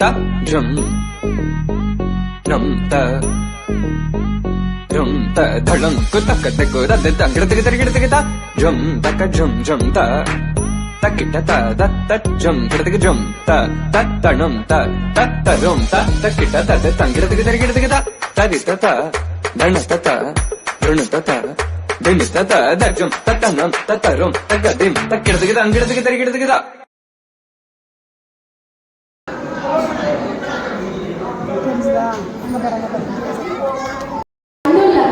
ta drum drum ta drum ta dhalam kutak ku da da gidadagidadagidadagida ta drum taka drum drum ta takita ta da ta drum gidadagidrum ta ta tanum ta ta tarum ta takita ta da gidadagidadagidadagida ta rita ta dhanata ta drunata ta dinita ta da drum ta tanum ta tarum ta gadim ta gidadagidadagidadagida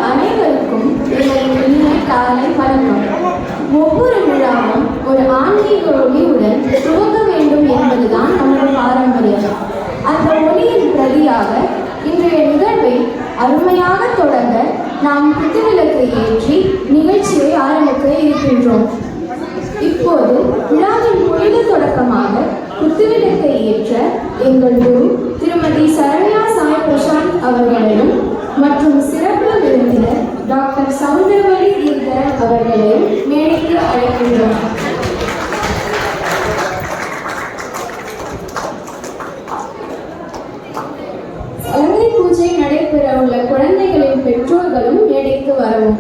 அனைவருக்கும் இனிய காலை வணக்கம். ஒவ்வொரு விழாவும் ஒரு ஆன்மீக ஒளியுடன் துவங்க வேண்டும் என்பதுதான் நமது பாரம்பரியம். அந்த ஒளியின் பிரதியாக இன்றைய நிகழ்வை அருமையாக தொடங்க நாம் குத்துவிளக்கை ஏற்றி நிகழ்ச்சியை ஆரம்பிக்க இருக்கின்றோம். இப்போது விழாவின் புனித தொடக்கமாக குத்துவிளக்கை ஏற்ற எங்கள் குரு திருமதி சரண்யா சாய் பிரசாந்த் அவர்களையும் மற்றும் சிறப்பு விருந்தினர் டாக்டர் சௌந்தரவழி தீர்த்தரன் அவர்களையும் மேடைக்கு அழைக்கின்றோம். சலங்கை பூஜை நடைபெற உள்ள குழந்தைகளின் பெற்றோர்களும் மேடைக்கு வரவும்.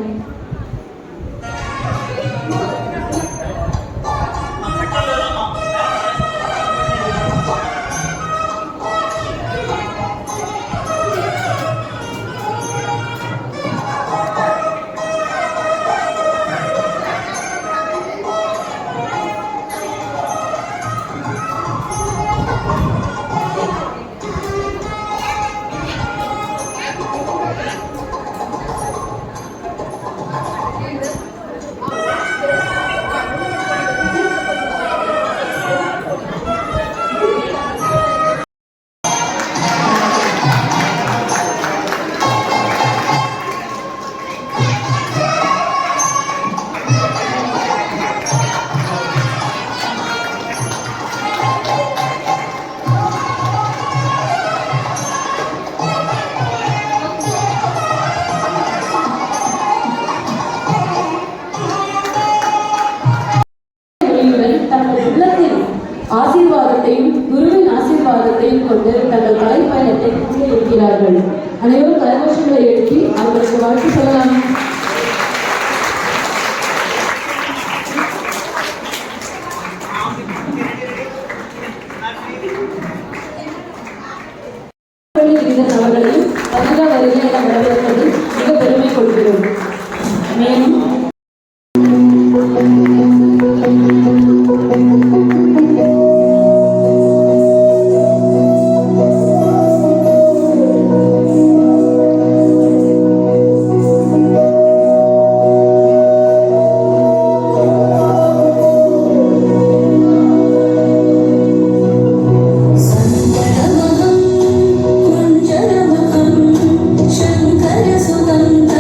ஆசீர்வாதத்தையும் குருவின் ஆசீர்வாதத்தையும் கொண்டு தங்கள் கலை பயணத்தை இருக்கிறார்கள். அனைவரும் கரகோஷங்களை எழுப்பி அவர்களுக்கு வாழ்த்து சொல்லலாம். அவர்களையும் பதில வருகை என வரவேற்பது மிக பெருமை கொள்கிறோம். மேலும் शंकर सुगंध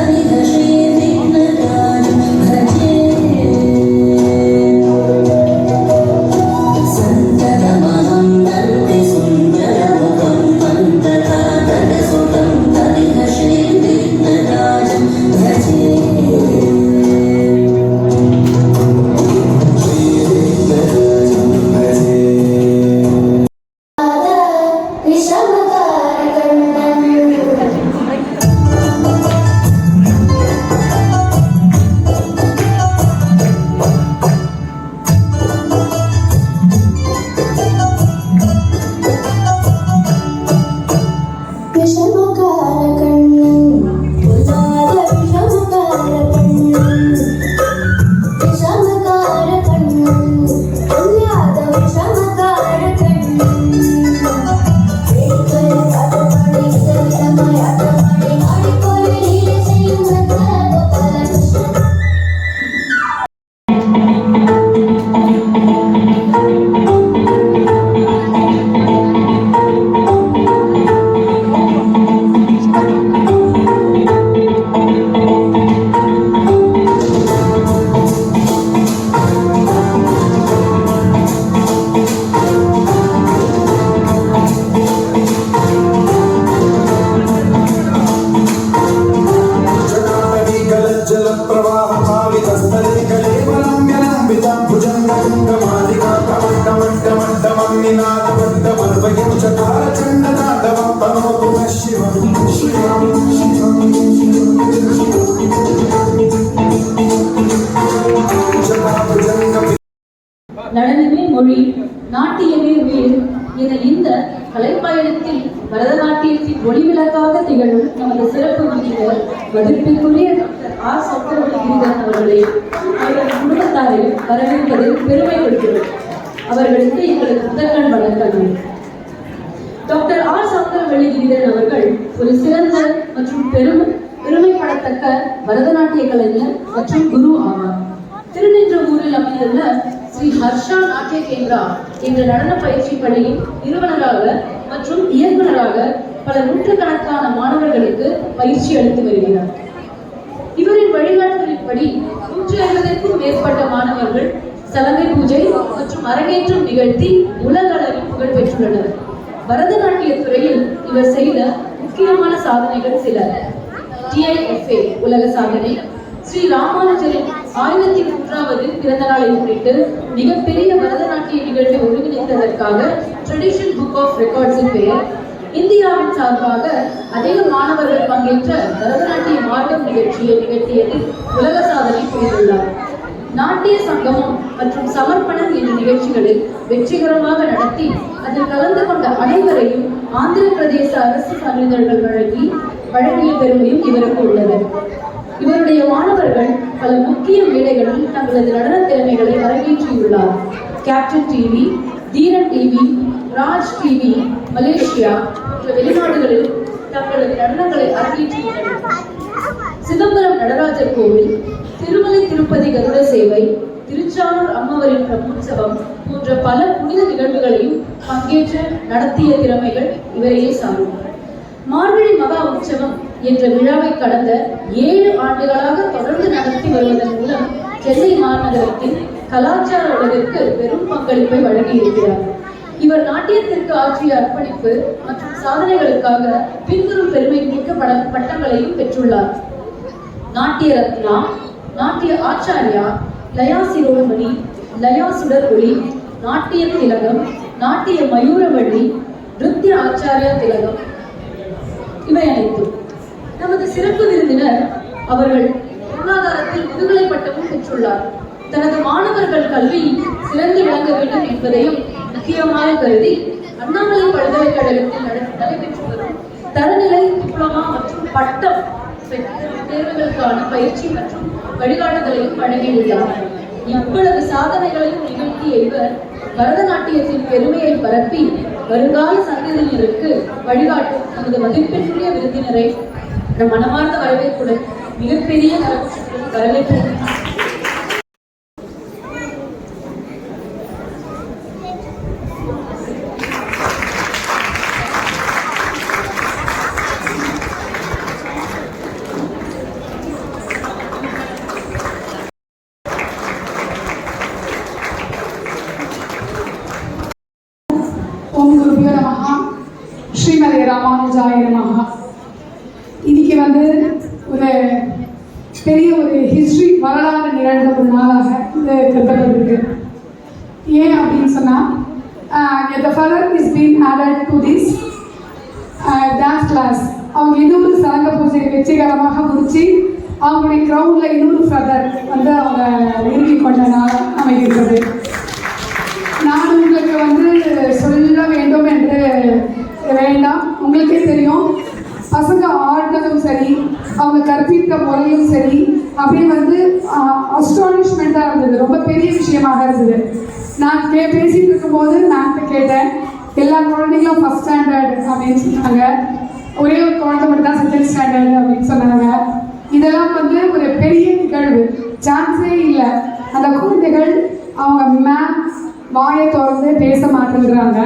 श्री विघ्नकारिणे நடனமே மொழி, நாட்டியமே வீடு என இந்த கலைப்பயணத்தில் பரதநாட்டியத்தின் ஒளிவிளக்காக திகழும் நமது சிறப்பு விருந்தினர் மதிப்பிற்குரிய டாக்டர் ஆர் சங்கரவள்ளி கிரிதரன் அவர்களை அவர்கள் குடும்பத்தாரை வரவேற்பதில் பெருமை கொள்கிறோம். அவர்களுக்கு எங்களது முதற்கண் வணக்கங்கள். டாக்டர் ஆர் சங்கரவள்ளி கிரிதரன் அவர்கள் ஒரு சிறந்த மற்றும் பெருமைப்படத்தக்க பரதநாட்டிய கலைஞர் மற்றும் குரு ஆவார். திருநின்றவூரில் அமைந்துள்ள ஸ்ரீ ஹர்ஷா நாட்டிய கேந்திரா என்ற நடன பயிற்சி பள்ளியின் நிறுவனராக மற்றும் இயக்குநராக பல நூற்றுக்கணக்கான மாணவர்களுக்கு பயிற்சி அளித்து வருகிறார். இவரின் வழிகாட்டுதலின்படி 150க்கும் மேற்பட்ட மாணவர்கள் சலங்கை பூஜை மற்றும் அரங்கேற்றம் நிகழ்த்தி உலக அளவில் புகழ் பெற்றுள்ளனர். பரதநாட்டிய துறையில் இவர் செய்த முக்கியமான சாதனைகள் சில: TIFA உலக சாதனை, ஸ்ரீ ராமானுஜரின் 1003வது பிறந்த நாளை முன்னிட்டு மிகப்பெரிய பரதநாட்டிய நிகழ்வை ஒருங்கிணைத்ததற்காக ட்ரெடிஷன் புக் ஆஃப் ரெக்கார்ட்ஸின் பெயர், இந்தியாவின் சார்பாக அதிக மாணவர்கள் பங்கேற்ற பரதநாட்டிய மார்க்கம் நிகழ்ச்சியை நிகழ்த்தியதில் உலக சாதனை புரிந்துள்ளார். நாட்டிய சங்கமம் மற்றும் சமர்ப்பணம் என்ற நிகழ்ச்சிகளில் வெற்றிகரமாக நடத்தி அதில் கலந்து கொண்ட அனைவரையும் ஆந்திர பிரதேச அரசு சான்றிதழ்கள் வழங்கிய பெருமையும் இவருக்கு உள்ளது. இவருடைய மாணவர்கள் பல முக்கிய மேடைகளில் தங்களது நடன திறமைகளை அரங்கேற்றியுள்ளார். கேப்டன் டிவி, தீரன் டிவி, ராஜ் டிவி, மலேசியா போன்ற வெளிநாடுகளில் தங்களது நடனங்களை அரங்கேற்றியுள்ளனர். சிதம்பரம் நடராஜர் கோவில், திருமலை திருப்பதி கருட சேவை, திருச்சானூர் அம்மவரின் பிரம்மோற்சவம் போன்ற பல புனித நிகழ்வுகளையும் பங்கேற்று நடத்திய திறமைகள் இவரையே சாரும். மார்கழி மகா உற்சவம் என்ற விழாவை கடந்த 7 ஆண்டுகளாக தொடர்ந்து நடத்தி வருவதன் மூலம் சென்னை மாநகரத்தின் கலாச்சார உலகிற்கு பெரும் பங்களிப்பை வழங்கியிருக்கிறார். இவர் நாட்டியத்திற்கு ஆற்றிய அர்ப்பணிப்பு மற்றும் சாதனைகளுக்காக பின்வரும் பெருமை மிக்க பட்டங்களையும் பெற்றுள்ளார்: நாட்டிய ரத்னா, நாட்டிய ஆச்சாரியா, லயா சிரோமணி, லயா சுடர் ஒளி, நாட்டிய திலகம், நாட்டிய மயூரவள்ளி, நிருத்ய ஆச்சாரியா திலகம். இவை அனைத்தும். நமது சிறப்பு விருந்தினர் அவர்கள் பொருளாதாரத்தில் முதுகலை பட்டமும் பெற்றுள்ளார். தனது மாணவர்கள் கல்வியில் சிறந்து விளங்க வேண்டும் என்பதையும் முக்கியமாக கருதி அண்ணாமலை பல்கலைக்கழகத்தில் நடைபெற்று வரும் தரநிலை டிப்ளமா மற்றும் பட்டம் தேர்வுகளுக்கான பயிற்சி மற்றும் வழிகாட்டுதலையும் வழங்கியுள்ளார். இவ்வளவு சாதனைகளையும் நிகழ்த்திய இவர் பரதநாட்டியத்தின் பெருமையை பரப்பி வருங்கால சந்ததியினருக்கு வழிகாட்டும் நமது மதிப்பிற்குரிய விருந்தினரை நம் மனமார்ந்த வரவேற்புடன் மிகப்பெரிய வரவேற்பு. ஓம் குருபியோ நமஹ, ஸ்ரீமதி ராமானுஜாய நமஹ. இன்னைக்கு ஒரு பெரிய ஹிஸ்டரி வரலாறு நிகழ்ந்த ஒரு நாளாக இது கருதப்பட்டிருக்கு. ஏன் அப்படின்னு சொன்னால், the father is being added to this dance class. அவங்க இன்னொரு சலங்க பூஜை வெற்றிகரமாக முடிச்சு அவங்களுடைய கிரவுண்டில் இன்னொரு ஃபெதர் அவங்க உருக்கி கொண்ட நாள் அமைகிறது. நான் உங்களுக்கு சொல்ல வேண்டும் என்று வேண்டாம், உங்களுக்கே தெரியும். பசங்க ஆடுறதும் சரி, அவங்க கற்பித்த முறையும் சரி, அப்படியே அஸ்டானிஷ்மெண்ட்டாக இருந்தது, ரொம்ப பெரிய விஷயமாக இருந்தது. நான் பேசிகிட்டு இருக்கும்போது நான் கேட்டேன், எல்லா குழந்தைங்களும் ஃபஸ்ட் ஸ்டாண்டர்ட் அப்படின்னு சொன்னாங்க, ஒரே ஒரு குழந்தை மட்டும் தான் செகண்ட் ஸ்டாண்டர்ட் அப்படின்னு சொன்னாங்க. இதெல்லாம் ஒரு பெரிய நிகழ்வு, சான்ஸே இல்லை. அந்த குழந்தைகள் அவங்க மேம் வாயை திறந்து பேச மாட்டேங்கிறாங்க.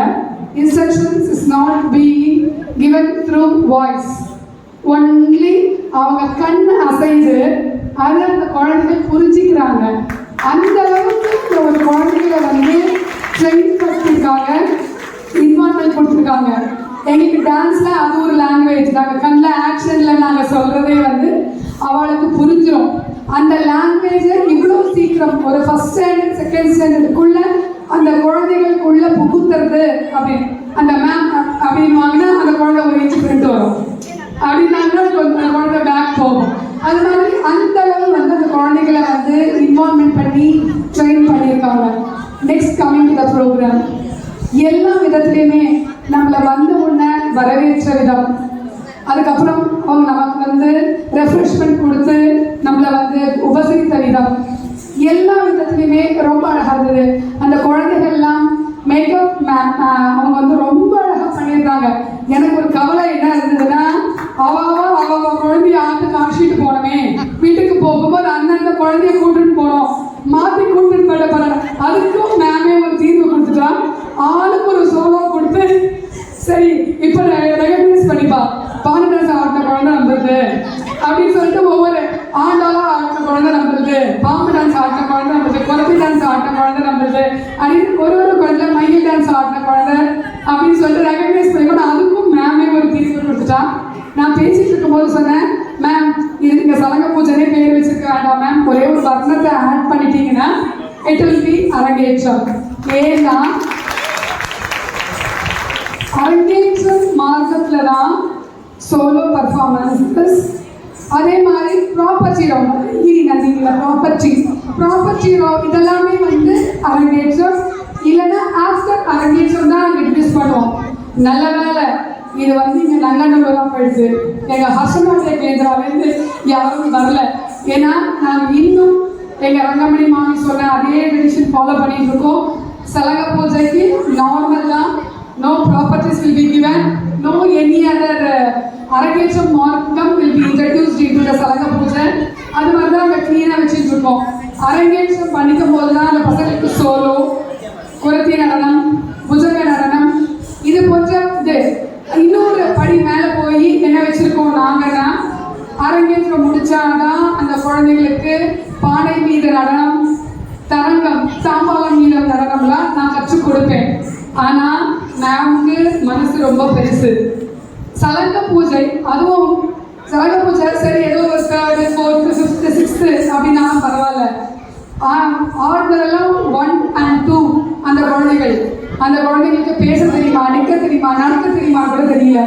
Instructions is not being given through voice, only அவங்க கண் அசைது அதை அந்த குழந்தைகள் புரிஞ்சுக்கிறாங்க. அந்த அளவுக்கு ஒரு குழந்தைகளை ட்ரெயின் பண்ணிருக்காங்க, இன்வால்மெண்ட் கொடுத்துருக்காங்க. எங்களுக்கு டான்ஸில் அது ஒரு லாங்குவேஜ், நாங்கள் கண்ணில் ஆக்ஷனில் நாங்கள் சொல்கிறதே அவளுக்கு புரிஞ்சிடும். அந்த லாங்குவேஜை இவ்வளோ சீக்கிரம் ஒரு ஃபஸ்ட் ஸ்டாண்டர்ட் செகண்ட் ஸ்டாண்டர்டுக்குள்ளே அந்த குழந்தைகளுக்குள்ளே புகுத்துறது அப்படின்னு அந்த ma'am next coming to the program. எல்லா விதத்துலையுமே நம்மளை வந்து உன்ன வரவேற்ற விதம், அதுக்கப்புறம் அவங்க நமக்கு வந்து ரெஃப்ரெஷ்மெண்ட் கொடுத்து நம்மளை வந்து உபசரித்த விதம், எல்லா விதத்துலையுமே ரொம்ப அழகாக இருந்தது. அந்த குழந்தைகள்லாம் மேக்கப் அவங்க வந்து ரொம்ப அழகாக பண்ணியிருந்தாங்க. எனக்கு ஒரு கவலை என்ன இருந்ததுன்னா, அவ குழந்தைய ஆட்டு காட்சிட்டு போனோமே, வீட்டுக்கு போகும்போது அந்தந்த குழந்தைய கூட்டுட்டு போனோம், மாற்றி கூட்டுட்டு போயிட. அதுக்கும் மேமே ஒரு தீர்வு கொடுத்துட்டான். ஆளுக்கு ஒரு சோலோ கொடுத்து, சரி இப்போ ரெகக்னைஸ் பண்ணிப்பா, பானை டான்ஸ் ஆடின குழந்தை நம்புறது அப்படின்னு சொல்லிட்டு ஒவ்வொரு ஆண்டாலும் ஆடின குழந்தை நம்புறது, பாம்பு டான்ஸ் ஆடின குழந்தை நம்புறது, குரத்தி டான்ஸ் ஆடின குழந்தை நம்புறது அப்படின்னு ஒரு குழந்தை மயில் டான்ஸ் ஆடின குழந்தை அப்படின்னு சொல்லிட்டு ரெகக்னைஸ் பண்ணிக்கணும். அதுக்கும் மேமே ஒரு தீர்வு கொடுத்துட்டான். நான் பேசிட்டு இருக்கும்போது சொன்னேன், மேம் இது நீங்க சலங்க பூஜைனே பேர் வச்சிருக்க வேண்டாம் மேம், ஒரே ஒரு வர்ணத்தை ஆட் பண்ணிட்டீங்கன்னா இட் வில் பி அரங்கேற்றம். ஏன்னா அரங்கேற்றம் மார்க்கத்தில் தான் சோலோ பர்ஃபார்மன்ஸஸ், அதே மாதிரி ப்ராப்பர்ட்டி ரவுண்ட், நந்திங்களா ப்ராப்பர்ட்டி ரவுண்ட் இதெல்லாமே வந்து அரங்கேற்றம், இல்லைன்னா ஆஃப்டர் அரங்கேற்றம் தான் நாங்கள் இன்ட்ரெஸ்ட் பண்ணுவோம். நல்ல வேலை இது வந்து இங்கே நங்கநல்லூராக போயிடுது. எங்கள் ஹர்ஷநாட்டிய கேந்திராவிலேருந்து யாரும் வரல. ஏன்னா நாங்கள் இன்னும் எங்கள் ரங்கமணி மாமி சொன்ன அதே ட்ரெடிஷன் ஃபாலோ பண்ணிட்டு இருக்கோம். சலங்க பூஜைக்கு நார்மலாக no properties will be given, no any other அரங்கேற்றம் மார்க்கம் will be introduced into the சலங்க பூஜை. அது மாதிரி தான் அங்கே க்ளீனாக வச்சுட்டு இருக்கோம். அரங்கேற்றம் பண்ணிக்கும் போது தான் அந்த பசங்களுக்கு சோலோ, குரத்தி நடனம், புஜங்க நடனம், இது போன்ற இது இன்னொரு படி மேலே போய் என்ன வச்சுருக்கோம் நாங்கன்னா, அரங்கேற்றம் முடிச்சாதான் அந்த குழந்தைங்களுக்கு பானை மீது நடனம், தரங்கம், தாம்பாளம் மீது நடனம்லாம் நான் கற்றுக் கொடுப்பேன். ஆனால் மேம்க்கு மனசு ரொம்ப பெருசு. சலங்க பூஜை, அதுவும் சலங்க பூஜை சரி ஏதோ ஒரு 3rd 4th 5th 6th அப்படின்னாலும் பரவாயில்ல. ஆர்டரெல்லாம் 1 and 2 அந்த குழந்தைங்களுக்கு பேச தெரியுமா, நிற்க தெரியுமா, நடக்க தெரியுமா கூட தெரியல.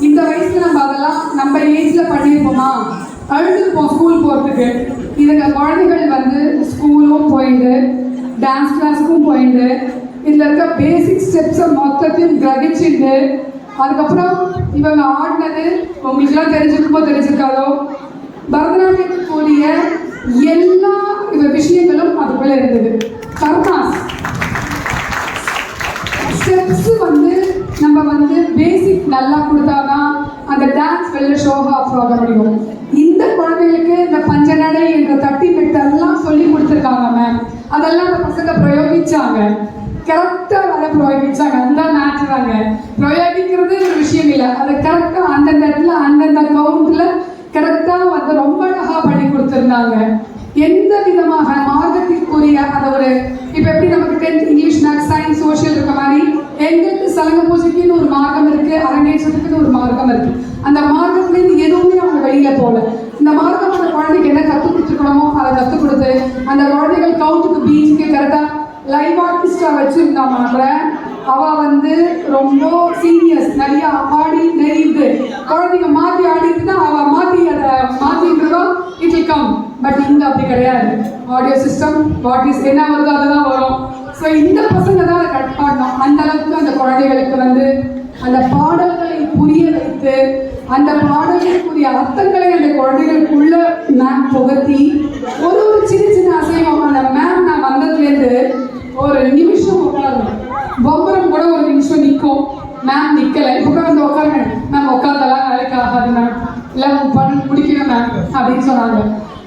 இந்த வயசுல நம்ம அதெல்லாம் நம்ம ஏஜில் பண்ணியிருப்போமா, அழுதுருப்போம் ஸ்கூல் போகிறதுக்கு. இதுங்க குழந்தைகள் வந்து ஸ்கூலும் போயிட்டு டான்ஸ் கிளாஸுக்கும் போயிட்டு இதில் இருக்க பேசிக் ஸ்டெப்ஸை மொத்தத்தையும் கிரகிச்சுட்டு, அதுக்கப்புறம் இவங்க ஆடினது உங்களுக்குலாம் தெரிஞ்சிருக்குமோ தெரிஞ்சிருக்காதோ, பரதநாட்டியத்துக்குரிய எல்லா விஷயங்களும் அதுக்குள்ளே இருந்தது. கர்மாஸ் ஸ்டெப்ஸ் வந்து நம்ம வந்து பேசிக் நல்லா கொடுத்தாதான் அந்த டான்ஸ் வெளில ஷோ ஆஃப் ஆக முடியும். இந்த குழந்தைகளுக்கு இந்த பஞ்சநடை என்ற தட்டி மெட்டெல்லாம் சொல்லி கொடுத்துருக்காங்க மேம். அதெல்லாம் அந்த பசங்க பிரயோகிச்சாங்க, கரெக்டாக வேலை பிரயோகிச்சாங்க. அந்த மேட்ச்றாங்க பிரயோகிக்கிறது ஒரு விஷயம் இல்லை, அது கரெக்டாக அந்தந்த இடத்துல அந்தந்த கவுண்டில் கரெக்டாக வந்து ரொம்ப அழகாக பண்ணி கொடுத்துருந்தாங்க. எந்த விதமாக மார்க்கத்திற்குரிய அந்த ஒரு இப்போ எப்படி நமக்கு 10th English maths science social இருக்க மாதிரி எங்களுக்கு சலங்க பூஜைக்குன்னு ஒரு மார்க்கம் இருக்குது, அரங்கேற்றத்துக்குன்னு ஒரு மார்க்கம் இருக்குது. அந்த மார்க்கத்துலேருந்து எதுவுமே அவங்க வெளியில் போகல. இந்த மார்க்கம் அந்த குழந்தைக்கு என்ன கற்றுக் கொடுத்துருக்கணுமோ அதை கற்றுக் கொடுத்து அந்த குழந்தைகள் கவுண்ட்டுக்கு பீச்சுக்கு கரெக்டாக லைவ் ஆர்டிஸ்டாக வச்சுருந்தாங்க. அவள் வந்து ரொம்ப சீனியர்ஸ் நிறைய ஆடி நெறியுது, குழந்தைங்க மாற்றி ஆடிட்டு தான் அவள் மாற்றி அதை மாற்றிட்டுருக்கா இட் வில் கம். பட் இங்கே அப்படி கிடையாது. ஆடியோ சிஸ்டம் வாட் இஸ் என்ன வருதோ அதுதான் வரும். ஸோ இந்த பசங்க தான் அதை கட் பண்ணணும். அந்த அளவுக்கு அந்த குழந்தைகளுக்கு வந்து அந்த பாடல்களை புரிய வைத்து அந்த பாடல்களுக்குரிய அர்த்தங்களை அந்த குழந்தைகளுக்குள்ள மேம் புகத்தி ஒரு சின்ன சின்ன அசைவம் அந்த மேம் நான் வந்ததுலேருந்து ஒரு நிமிஷம் உட்காரணும், பொம்பரம் கூட ஒரு நிமிஷம் நிற்கும். மேம் நிற்கலை, இப்போ வந்து உட்காருங்க மேம், உட்காந்தெல்லாம் வேலைக்கு ஆகாது மேம், இல்லை பண்ண முடிக்கணும் மேம் அப்படின்னு சொன்னாங்க.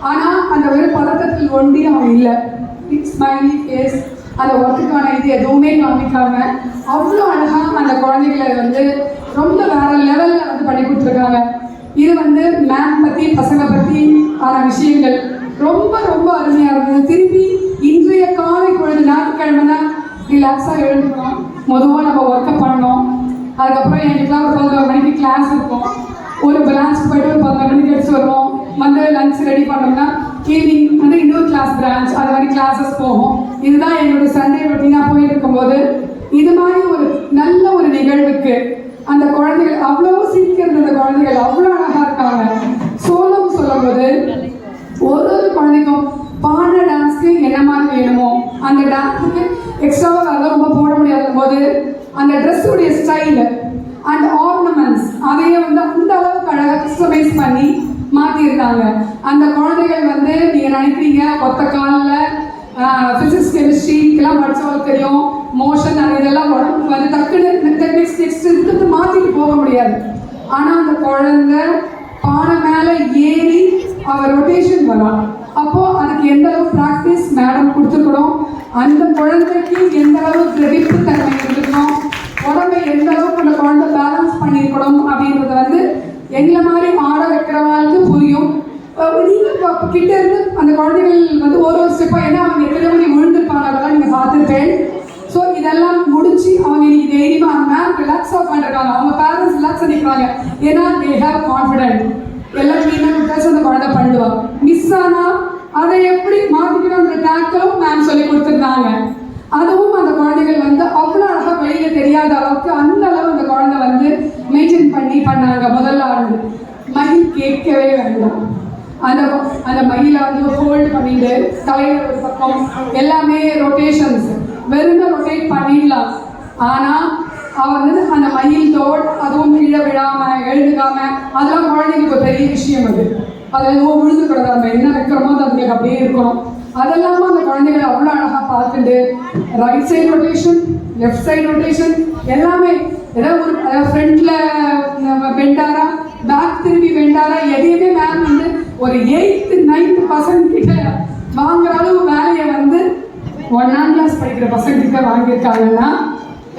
ஆனால் அந்த ஒரு பதட்டத்தில் ஒன்றி அவன் இல்லை, ஸ்மைலி ஃபேஸ், அந்த ஒர்க்குக்கான இது எதுவுமே காமிக்காம அவ்வளோ அழகாக அந்த குழந்தைகளை வந்து ரொம்ப வேற லெவலில் வந்து பண்ணி கொடுத்துருக்காங்க. இது வந்து மேம் பற்றி பசங்க பற்றி ஆன விஷயங்கள் ரொம்ப ரொம்ப அருமையாக இருந்தது. திருப்பி இன்றைய காலை பொழுது ஞாயிற்றுக்கிழமைனா ரிலாக்ஸாக எழுந்துக்கணும், மொதவாக நம்ம ஒர்க்கை பண்ணோம். அதுக்கப்புறம் எங்களுக்குலாம் ஒரு 11 மணிக்கு கிளாஸ் இருக்கும், ஒரு பிரான்ச்சுக்கு போய்ட்டு ஒரு 11 மணிக்கு எடுத்து வருவோம், வந்து லஞ்ச் ரெடி பண்ணோம்னா ஈவினிங் வந்து இன்னொரு கிளாஸ் பிரான்ச், அது மாதிரி கிளாஸஸ் போகும். இதுதான் என்னோடய சண்டே ரொட்டீனாக போயிட்டு இருக்கும்போது இது மாதிரி ஒரு நல்ல ஒரு நிகழ்வுக்கு அந்த குழந்தைகள் அவ்வளோ சிரிக்கிறது, அந்த குழந்தைகள் அவ்வளோ அழகாக இருக்காங்க. சோலம் சொல்லும்போது ஒரு குழந்தைக்கும் பாட டான்ஸ்க்கு என்ன மாதிரி வேணுமோ அந்த டான்ஸுக்கு எக்ஸ்ட்ராவாக அதெல்லாம் ரொம்ப போட முடியாத போது அந்த ட்ரெஸ்ஸுடைய ஸ்டைலு அண்ட் ஆர்னமெண்ட்ஸ் அதையே வந்து அந்த அளவுக்கு அழகாக கஸ்டமைஸ் பண்ணி மாற்றிருக்காங்க. அந்த குழந்தைகள் வந்து நீங்கள் நினைக்கிறீங்க ஒத்த காலில் ஃபிசிக்ஸ் கெமிஸ்ட்ரிக்கெல்லாம் படித்தவங்களுக்கு தெரியும், மோஷன் அது இதெல்லாம் உடம்பு வந்து டக்குன்னு நெக்ஸ்ட் மாற்றிட்டு போக முடியாது. ஆனால் அந்த குழந்தை பானை மேலே ஏறி அவர் ரொட்டேஷன் வரலாம். அப்போது அதுக்கு எந்த அளவு ப்ராக்டிஸ் மேடம் கொடுத்துருக்கணும், அந்த குழந்தைக்கு எந்த அளவு கிரெடிட் தன்மை இருக்கணும், உடம்பை எந்த அளவுக்கு அந்த குழந்தை பேலன்ஸ் பண்ணியிருக்கணும் அப்படின்றத வந்து எங்களை மாதிரி ஆட வைக்கிறவங்களுக்கு புரியும். நீங்கள் கிட்ட இருந்து அந்த குழந்தைகள் வந்து ஒரு ஸ்டெப்பாக ஏன்னா அவங்க எத்தனை மணி விழுந்திருப்பாங்க அதெல்லாம் நீங்கள் பார்த்துருப்பேன். ஸோ இதெல்லாம் முடிச்சு அவங்க இன்னைக்கு தைரியமாக மேம் ரிலாக்ஸாக பண்ணிருக்காங்க, அவங்க பேரண்ட்ஸ் ரிலாக்ஸ் பண்ணிருக்காங்க. ஏன்னா தே ஹேவ் கான்ஃபிடென்ட், எல்லாம் க்ளீனாக விட்டாச்சு அந்த குழந்தை பண்ணுவாங்க. மிஸ் ஆனால் அதை எப்படி மாற்றிக்கணுன்ற டேக்களும் மேம் சொல்லி கொடுத்துருந்தாங்க. அதுவும் அந்த குழந்தைகள் வந்து அவ்வளோ அழகாக வெளியில் தெரியாத அளவுக்கு அந்த அளவு அந்த குழந்தை வந்து மெயின்டைன் பண்ணாங்க. முதல்ல ஆண்டு மயில் கேட்கவே வேண்டாம், அந்த அந்த மயிலை வந்து ஹோல்டு பண்ணிட்டு தலையில் ஒரு பக்கம் எல்லாமே ரொட்டேஷன்ஸ் வெறும் ரொட்டேட் பண்ணிடலாம். ஆனால் அவர் வந்து அந்த மயில் தோல் அதுவும் கீழே விழாமல் எழுதுக்காமல் அதெல்லாம் குழந்தைங்களுக்கு ஒரு பெரிய விஷயம். அதில் எதுவும் விழுந்துக்கூடாது, நம்ம என்ன வைக்கிறோமோ அது அதுங்களுக்கு அப்படியே இருக்கணும். அதெல்லாம அந்த குழந்தைகளை அவ்வளோ அழகாக பார்த்துட்டு right side rotation left side rotation எல்லாமே ஏதாவது ஒரு ஃப்ரண்ட்டில் பெண்டாரா பேக் திரும்பி பெண்டாரா எதையுமே மேம் வந்து ஒரு 8th 9th கிட்ட வாங்குற அளவு வேலையை வந்து 1ஆம் கிளாஸ் படிக்கிற பசங்கிட்ட வாங்கியிருக்காங்கன்னா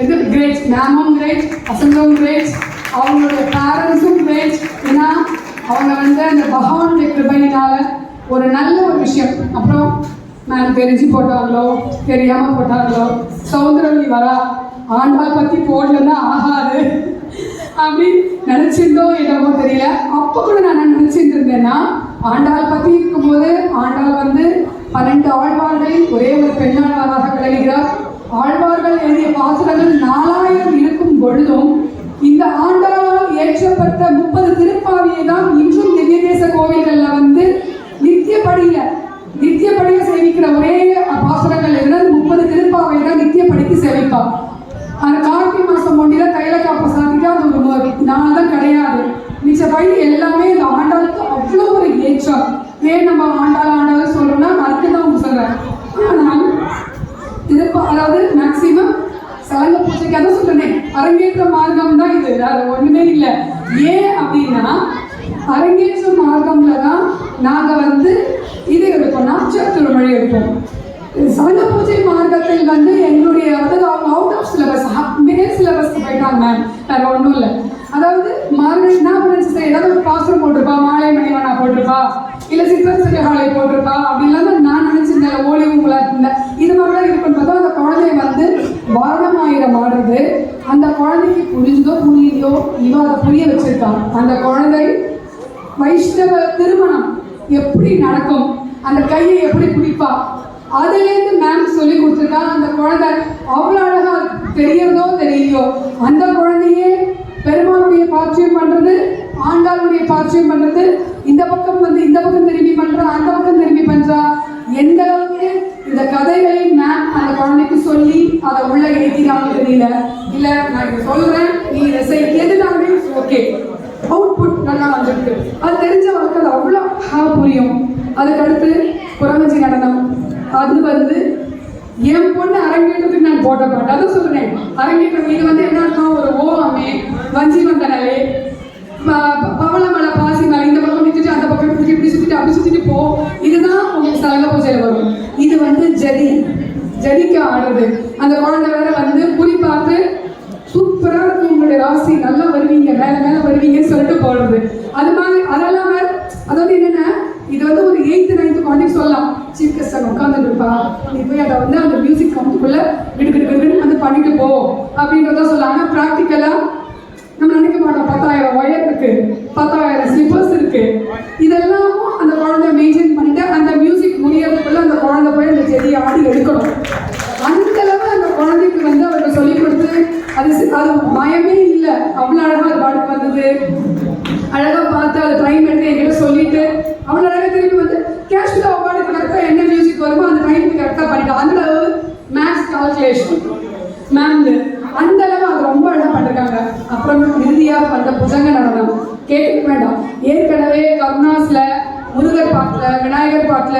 இது கிரேட். மேமும் கிரேட், பசங்களும் கிரேட், அவங்களுடைய பேரண்ட்ஸும் கிரேட். ஏன்னா அவங்க வந்து அந்த பகவானுடைய கிருபையினால ஒரு நல்ல ஒரு விஷயம். அப்புறம் மேம் தெரிஞ்சு போட்டாங்களோ தெரியாமல் போட்டாங்களோ சௌந்தரவல்லி வரா ஆண்டாள் பற்றி போடலன்னா ஆகாது அப்படின்னு நினச்சிருந்தோ என்னமோ தெரியல. அப்போ கூட நான் நினச்சிட்டு இருந்தேன்னா ஆண்டாள் பற்றி இருக்கும்போது ஆண்டாள் வந்து 12 ஆழ்வார்களில் ஒரே ஒரு பெண்ணாழ்வாராக விளங்குகிறார். ஆழ்வார்கள் எழுதிய பாசுரங்கள் 4000 இருக்கும் பொழுதும் இந்த ஆண்டாளால் ஏற்றப்பட்ட 30 திருப்பாவியை தான் இன்றும் திவ்ய தேச கோவில்களில் வந்து நித்தியப்படியை சேவிக்கிற ஒரே பாசுரங்கள் இருந்தால் 30 திருப்பாவை தான் நித்தியப்படிக்கு சேவிப்பார். அந்த கார்த்திகை மாதம் ஒன்றில தைல காப்ப சாதிக்க அது ஒரு நாள் தான் கிடையாது. மிச்சபடி எல்லாமே இந்த ஆண்டாளுக்கு அவ்வளோ ஒரு ஏற்றம். ஏன் நம்ம ஆண்டாள் சொல்கிறோம்னா அதுக்கு தான் அவங்க சொல்கிறேன். ஆனால் அதாவது மேக்சிமம் சலங்க பூஜைக்கு அதான் சொல்கிறேன், அரங்கேற்ற மார்க்கம் தான் இது, வேறு ஒன்றுமே இல்லை. ஏன் அப்படின்னா அரங்கேற்ற மார்க்கம்ல தான் நாங்கள் வந்து இது எடுப்போம், நாச்சியார் திருமொழி எடுப்போம். சலங்க பூஜை மார்க்கத்தில் வந்து எங்களுடைய அதாவது அவங்க அவுட் ஆஃப் சிலபஸ் மேல் சிலபஸ்க்கு போயிட்டாங்க மேம், வேறு ஒன்றும் இல்லை. அதாவது மார்கழி நான் நினச்சி சரி ஏதாவது ஒரு பாசுரம் போட்டிருப்பா, மாலை மணிவனா போட்டிருப்பா, இல்லை சித்திரசகாலை போட்டிருப்பா அப்படின்லாம் நான் நினச்சிருந்தேன். ஓலி உங்களா இருந்தேன் இது மாதிரிலாம் இருக்குன்னு பார்த்தா அந்த குழந்தைய வந்து வாரணமாயிரம் ஆடுறது அந்த குழந்தைக்கு புரிஞ்சதோ புரியலையோ இவ அதை புரிய வச்சிருக்கான். அந்த குழந்தை வைஷ்ணவ திருமணம் எப்படி நடக்கும், அந்த கையை எப்படி பிடிப்பா அதுலேருந்து மேம் சொல்லி கொடுத்துருக்கா. அந்த குழந்தை அவ்வளோ அழகா தெரியறதோ தெரியலையோ அந்த குழந்தையே பெருமாளுடைய பாட்சியம் பண்ணுறது, ஆண்டாளுடைய பாட்சியம் பண்ணுறது, இந்த பக்கம் வந்து இந்த பக்கம் திரும்பி பண்ணுறா, அந்த பக்கம் திரும்பி பண்ணுறா. எந்த அளவுக்கு இந்த கதைகளை மேம் அந்த குழந்தைக்கு சொல்லி அதை உள்ள இணைக்கிறாங்க தெரியல. இல்லை நான் இதை சொல்கிறேன் நீ இதை செய் எதுனாலுமே ஓகே அவுட்புட் நல்லா வந்துருக்கு. அது தெரிஞ்ச வாழ்க்கை அது அவ்வளோ புரியும். அதுக்கடுத்து புறமஞ்சி நடனம் அது வந்து என் பொண்ணு அரங்கேற்றத்துக்கு நான் போட்ட பாட்டு அதை சொல்றேன். அரங்கேற்றம் இது வந்து என்ன இருக்கும், ஒரு ஓவாமே வஞ்சி வந்தனாலே பவளமலை பாசி மலை இந்த பக்கம் நிறுத்திட்டு அந்த பக்கம் நிறுத்திட்டு இப்படி சுற்றிட்டு அப்படி சுற்றிட்டு போ, இதுதான் உங்களுக்கு சலங்க பூஜையில் வரும். இது வந்து ஜதிக்கு ஆடுறது. அந்த குழந்தை வேற வந்து குறி பார்த்து சூப்பராக இருக்கும் உங்களுடைய ராசி நல்லா வருவீங்க மேலே மேலே வருவீங்கன்னு சொல்லிட்டு போடுறது. அது மாதிரி அதெல்லாம் அதாவது என்னென்ன இது வந்து ஒரு 8th 9th குழந்தைக்கு சொல்லலாம். சீஃப் கெஸ்ட் உட்காந்துட்டு இருப்பா, நீ போய் அதை வந்து அந்த மியூசிக் கவுண்ட்டுக்குள்ளே விடுக்கிட்டு வந்து பண்ணிட்டு போ அப்படின்றத சொல்லலாம். ஆனால் ப்ராக்டிக்கலாக நம்ம நினைக்க மாட்டோம். 10,000 ஒயர் இருக்கு, 10,000 ஸ்லிப்பர்ஸ் இருக்கு. இதெல்லாமும் அந்த குழந்தை மெயின்டைன் பண்ணிட்டு அந்த மியூசிக் முடியறதுக்குள்ள அந்த குழந்தை போய் அந்த செடியை ஆடி எடுக்கணும். அந்த அளவு அந்த குழந்தைக்கு வந்து அவருக்கு சொல்லிக் கொடுத்து அது பயமே இல்லை. அவ்வளோ அழகாக அது பாட்டுக்கு வந்தது, அழகாக பார்த்து அதை டைம் எடுத்து என்கிட்ட சொல்லிட்டு அவ்வளோ அழகாக திரும்பி வந்து கேஷுவலாக பாட்டுக்கு கரெக்டாக என்ன மியூசிக் வருமோ அந்த டைமுக்கு கரெக்டாக பண்ணிட்டோம். அந்த மேத்ஸ் கால்குலேஷன் புஜங்க நடனம் கேட்க வேண்டாம். ஏற்கனவே கருணாஸ்ல, முருகர் பாட்டுல, விநாயகர் பாட்டுல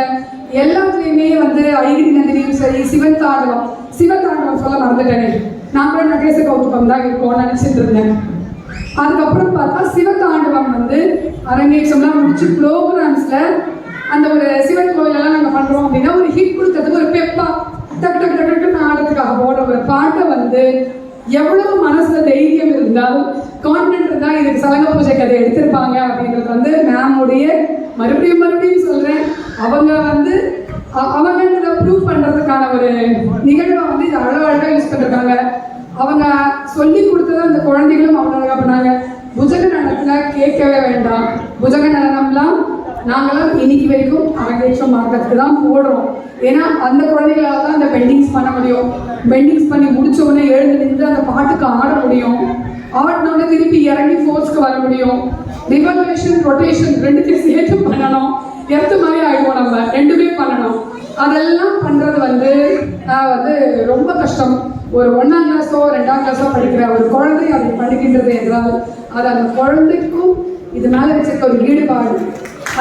எல்லாத்துலேயுமே வந்து ஐகிரி நந்தினியும் சரி, சிவன் தாண்டவம் சொல்ல மறந்துட்டேனே. நான் கூட நடேச கௌதம் தான் இருக்கோம்னு நினைச்சிட்டு இருந்தேன். அதுக்கப்புறம் பார்த்தா சிவதாண்டவம் வந்து அரங்கேற்றம்லாம் முடிச்சு ப்ரோக்ராம்ஸ்ல அந்த ஒரு சிவன் கோயிலெல்லாம் நாங்கள் பண்றோம் அப்படின்னா ஒரு ஹிட் கொடுக்கறதுக்கு ஒரு பெப்பா டக்கு டக்கு டக்கு டக்குன்னு ஆடுறதுக்காக போடுற ஒரு பாட்டை வந்து எவ்வளவு மனசுல தைரியம் இருந்தாலும் கான்ஃபிடென்ட் இருந்தால் இதுக்கு சலங்க பூஜைக்கு அதை எடுத்திருப்பாங்க அப்படின்றது வந்து மேமுடைய மறுபடியும் சொல்றேன். அவங்க வந்து அவங்கன்றதை ப்ரூவ் பண்றதுக்கான ஒரு நிகழ்வை வந்து இது அழகாக யூஸ் பண்ணிருக்காங்க. அவங்க சொல்லி கொடுத்தது அந்த குழந்தைகளும் அவ்வளோ அழகாக பண்ணாங்க. புஜக நடனத்துல கேட்கவே வேண்டாம். புஜக நடனம்லாம் நாங்களாம் இன்னைக்கு வரைக்கும் அரங்கேற்றம் ஆகிறதுக்கு தான் போடுறோம். ஏன்னா அந்த குழந்தைகளால் தான் அந்த பெண்டிங்ஸ் பண்ண முடியும். பெண்டிங்ஸ் பண்ணி முடிச்ச உடனே எழுந்து நின்று அந்த பாட்டுக்கு ஆட முடியும். ஆடினோடனே திருப்பி இறங்கி ஃபோர்ஸ்க்கு வர முடியும். ரிவல்யூஷன் ரொட்டேஷன் ரெண்டுத்தையும் சேர்த்து பண்ணணும். எர்த்து மாதிரி ஆகிடுவோம், நம்ம ரெண்டுமே பண்ணணும். அதெல்லாம் பண்ணுறது வந்து ரொம்ப கஷ்டம். ஒரு 1ஆம் கிளாஸோ 2ஆம் கிளாஸோ படிக்கிற ஒரு குழந்தை அதை படிக்கின்றது என்றால் அது அந்த குழந்தைக்கும் இது மேலே வச்சிருக்க ஒரு ஈடுபாடு.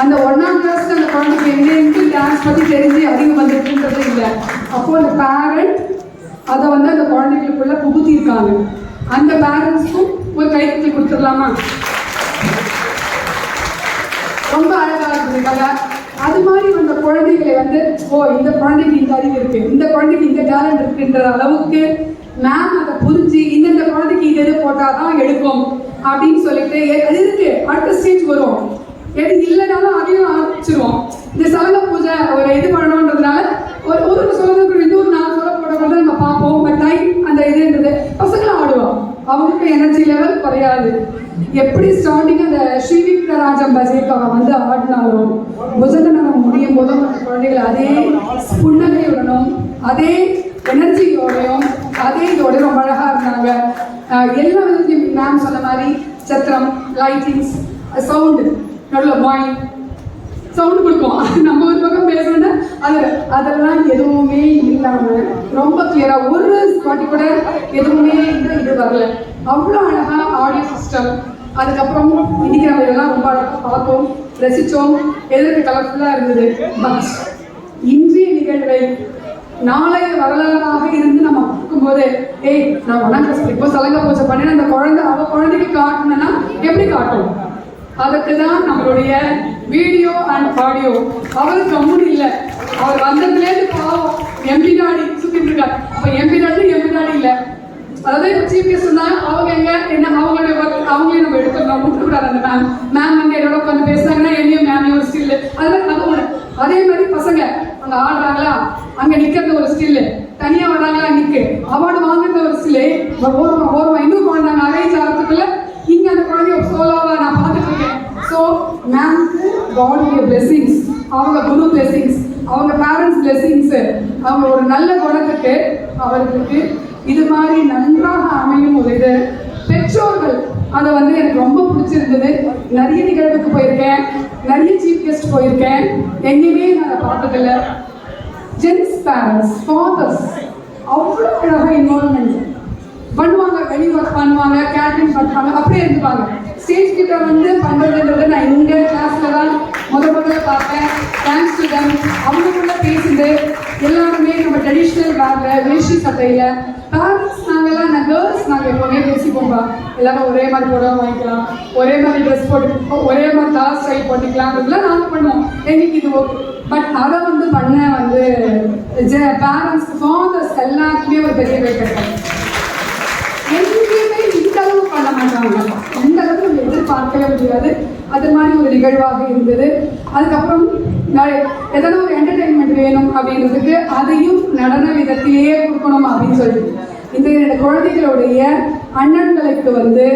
அந்த 1ஆம் கிளாஸ்ல அந்த குழந்தைக்கு எங்கேருந்து டான்ஸ் பற்றி தெரிஞ்சு அறிவு வந்துருக்குன்றது இல்லை. அப்போ அந்த பேரண்ட் அதை வந்து அந்த குழந்தைகளுக்குள்ள புகுத்திருக்காங்க. அந்த பேரண்ட்ஸ்க்கும் ஒரு கைத்தட்டி கொடுத்துடலாமா? ரொம்ப அழகாக இருக்குதுக்காக அது மாதிரி அந்த குழந்தைகளை வந்து இந்த குழந்தைக்கு இந்த அறிவு இருக்கு, இந்த குழந்தைக்கு இந்த டேலண்ட் இருக்குன்ற அளவுக்கு மேம் அதை புரிஞ்சு இந்த குழந்தைக்கு இது போட்டாதான் எடுக்கும் அப்படின்னு சொல்லிட்டு அது இருக்கு. அடுத்த ஸ்டேஜ் வரும், எது இல்லைனாலும் அதையும் ஆரம்பிச்சிருவோம். இந்த சலங்க பூஜை ஒரு இது பண்ணணுன்றதுனால ஒரு சொல்றதுக்கு இன்னொரு 4 சொல்ல போட நம்ம பார்ப்போம். பட் டைம் அந்த இதுன்றது பசங்களும் ஆடுவோம், அவங்களுக்கு எனர்ஜி லெவல் குறையாது. எப்படி ஸ்டார்டிங் அந்த ஸ்ரீவிக்ரராஜம் பஜேக்காக வந்து ஆடினாலும் புஜகநடம் முடியும் போதும் அந்த குழந்தைகள் அதே புன்னகையுடனும் அதே எனர்ஜியோடையும் அதே இதோட ரொம்ப அழகாக இருந்தாங்க. எல்லா விதத்துலையும் மேம் சொன்ன மாதிரி சத்திரம், லைட்டிங்ஸ், சவுண்டு, நடுவில் பாய் சவுண்டு கொடுக்கும். நம்ம ஒரு பக்கம் பேசணும்னா அதெல்லாம் எதுவுமே இல்லாமல் ரொம்ப கிளியராக ஒரு வாட்டி கூட எதுவுமே இது வரல. அவ்வளோ அழகாக ஆடியோ சிஸ்டம். அதுக்கப்புறம் இன்னைக்கு நம்ம இதெல்லாம் ரொம்ப அழகாக பார்த்தோம், ரசித்தோம், எதிர்க்கு கலர்ஃபுல்லாக இருந்தது. பட் இன்றைய நிகழ்வை நாளைய வரலாறாக இருந்து நம்ம பார்க்கும்போது நான் 1ஆம் கிளாஸ் படிக்கும் சலங்க பூஜை பண்ணேன் அந்த குழந்தைக்கு காட்டணும்னா எப்படி காட்டும்? அதுக்கு தான் நம்மளுடைய வீடியோ அண்ட் ஆடியோ. அவர் கம்முனு இல்லை, அவர் வந்ததுலேருந்து பாவம் எம்பி நாடி சுற்றிட்டு இருக்காரு. அப்போ எம்பி நாடி இல்லை, அதாவது சீஃப் கெஸ்ட் இருந்தாங்க, அவங்க எங்க என்ன அவங்களுடைய ஒர்க் அவங்களையும் நம்ம எடுத்துக்கலாம், விட்டுக்கூடாது. அந்த மேம் வந்து என்னோட உட்காந்து பேசுனாங்கன்னா என்னையும் மேமையும் ஒரு ஸ்டில்லு அதெல்லாம் அது. அதே மாதிரி பசங்க அங்கே ஆடுறாங்களா, அங்கே நிற்கிறது ஒரு ஸ்டில்லு, தனியாக வராங்களா நிற்கு அவார்டு வாங்குறது ஒரு ஸ்டில்லு, ஓரமா இன்னும் குழந்தைங்க அரேஞ்ச் ஆகிறதுக்குள்ள இங்கே அந்த குழந்தைய சோலாவா நான் பார்த்துட்டு இருக்கேன். ஸோ மேம்க்கு காடுடைய பிளெஸிங்ஸ், அவங்க குரு பிளெஸிங்ஸ், அவங்க பேரண்ட்ஸ் பிளெஸிங்ஸ், அவங்க ஒரு நல்ல குணத்துக்கு அவர்களுக்கு இது மாதிரி நன்றாக அமையும் ஒரு இது. பெற்றோர்கள் அதை வந்து எனக்கு ரொம்ப பிடிச்சிருந்தது. நிறைய நிகழ்வுக்கு போயிருக்கேன், நிறைய சீஃப் கெஸ்ட் போயிருக்கேன், எங்கேயுமே நான் அதை பார்த்ததில்லை. ஜென்ஸ் பேரண்ட்ஸ், ஃபாதர்ஸ் அவ்வளோ அழகாக இன்வால்வ்மெண்ட் பண்ணுவாங்க, வெளி ஒர்க் பண்ணுவாங்க, கேட்டரிங் பண்ணுவாங்க, அப்படியே இருந்துப்பாங்க. ஸ்டேஜ் கிட்ட வந்து பண்ணுறதுன்றதை நான் இந்த கிளாஸில் தான் முதல்ல பார்த்தேன். Thanks to them. அவங்களுக்குள்ள பேசுது எல்லாருமே நம்ம ட்ரெடிஷ்னல் பேக்கில் வேஷ்டி சட்டையில் பேரண்ட்ஸ் நாங்கள்லாம் கேர்ள்ஸ் நாங்கள் எப்போவுமே பேசிப்போம்பா, எல்லாரும் ஒரே மாதிரி புடவை வாங்கிக்கலாம், ஒரே மாதிரி ட்ரெஸ் போட்டு ஒரே மாதிரி தலா ஸ்டைல் போட்டுக்கலாம்ன்றதுலாம் நாங்கள் பண்ணுவோம், எங்களுக்கு இது ஓகே. பட் அதை வந்து பண்ண வந்து பேரண்ட்ஸ் ஃபாதர்ஸ் எல்லாத்துக்குமே ஒரு பெரிய வெயிட் கிடைக்கும். எங்கேயுமே இந்த அளவு பண்ண மாட்டாங்க, இந்த அளவுக்கு நம்ம எதிர்பார்க்கவே முடியாது. அது மாதிரி ஒரு நிகழ்வாக இருந்தது. அதுக்கப்புறம் எதனா ஒரு என்டர்டெயின்மெண்ட் வேணும் அப்படின்றதுக்கு அதையும் நடன விதத்திலேயே கொடுக்கணும் அப்படின்னு சொல்லிட்டு இந்த 2 குழந்தைகளுடைய அண்ணன்களுக்கு வந்து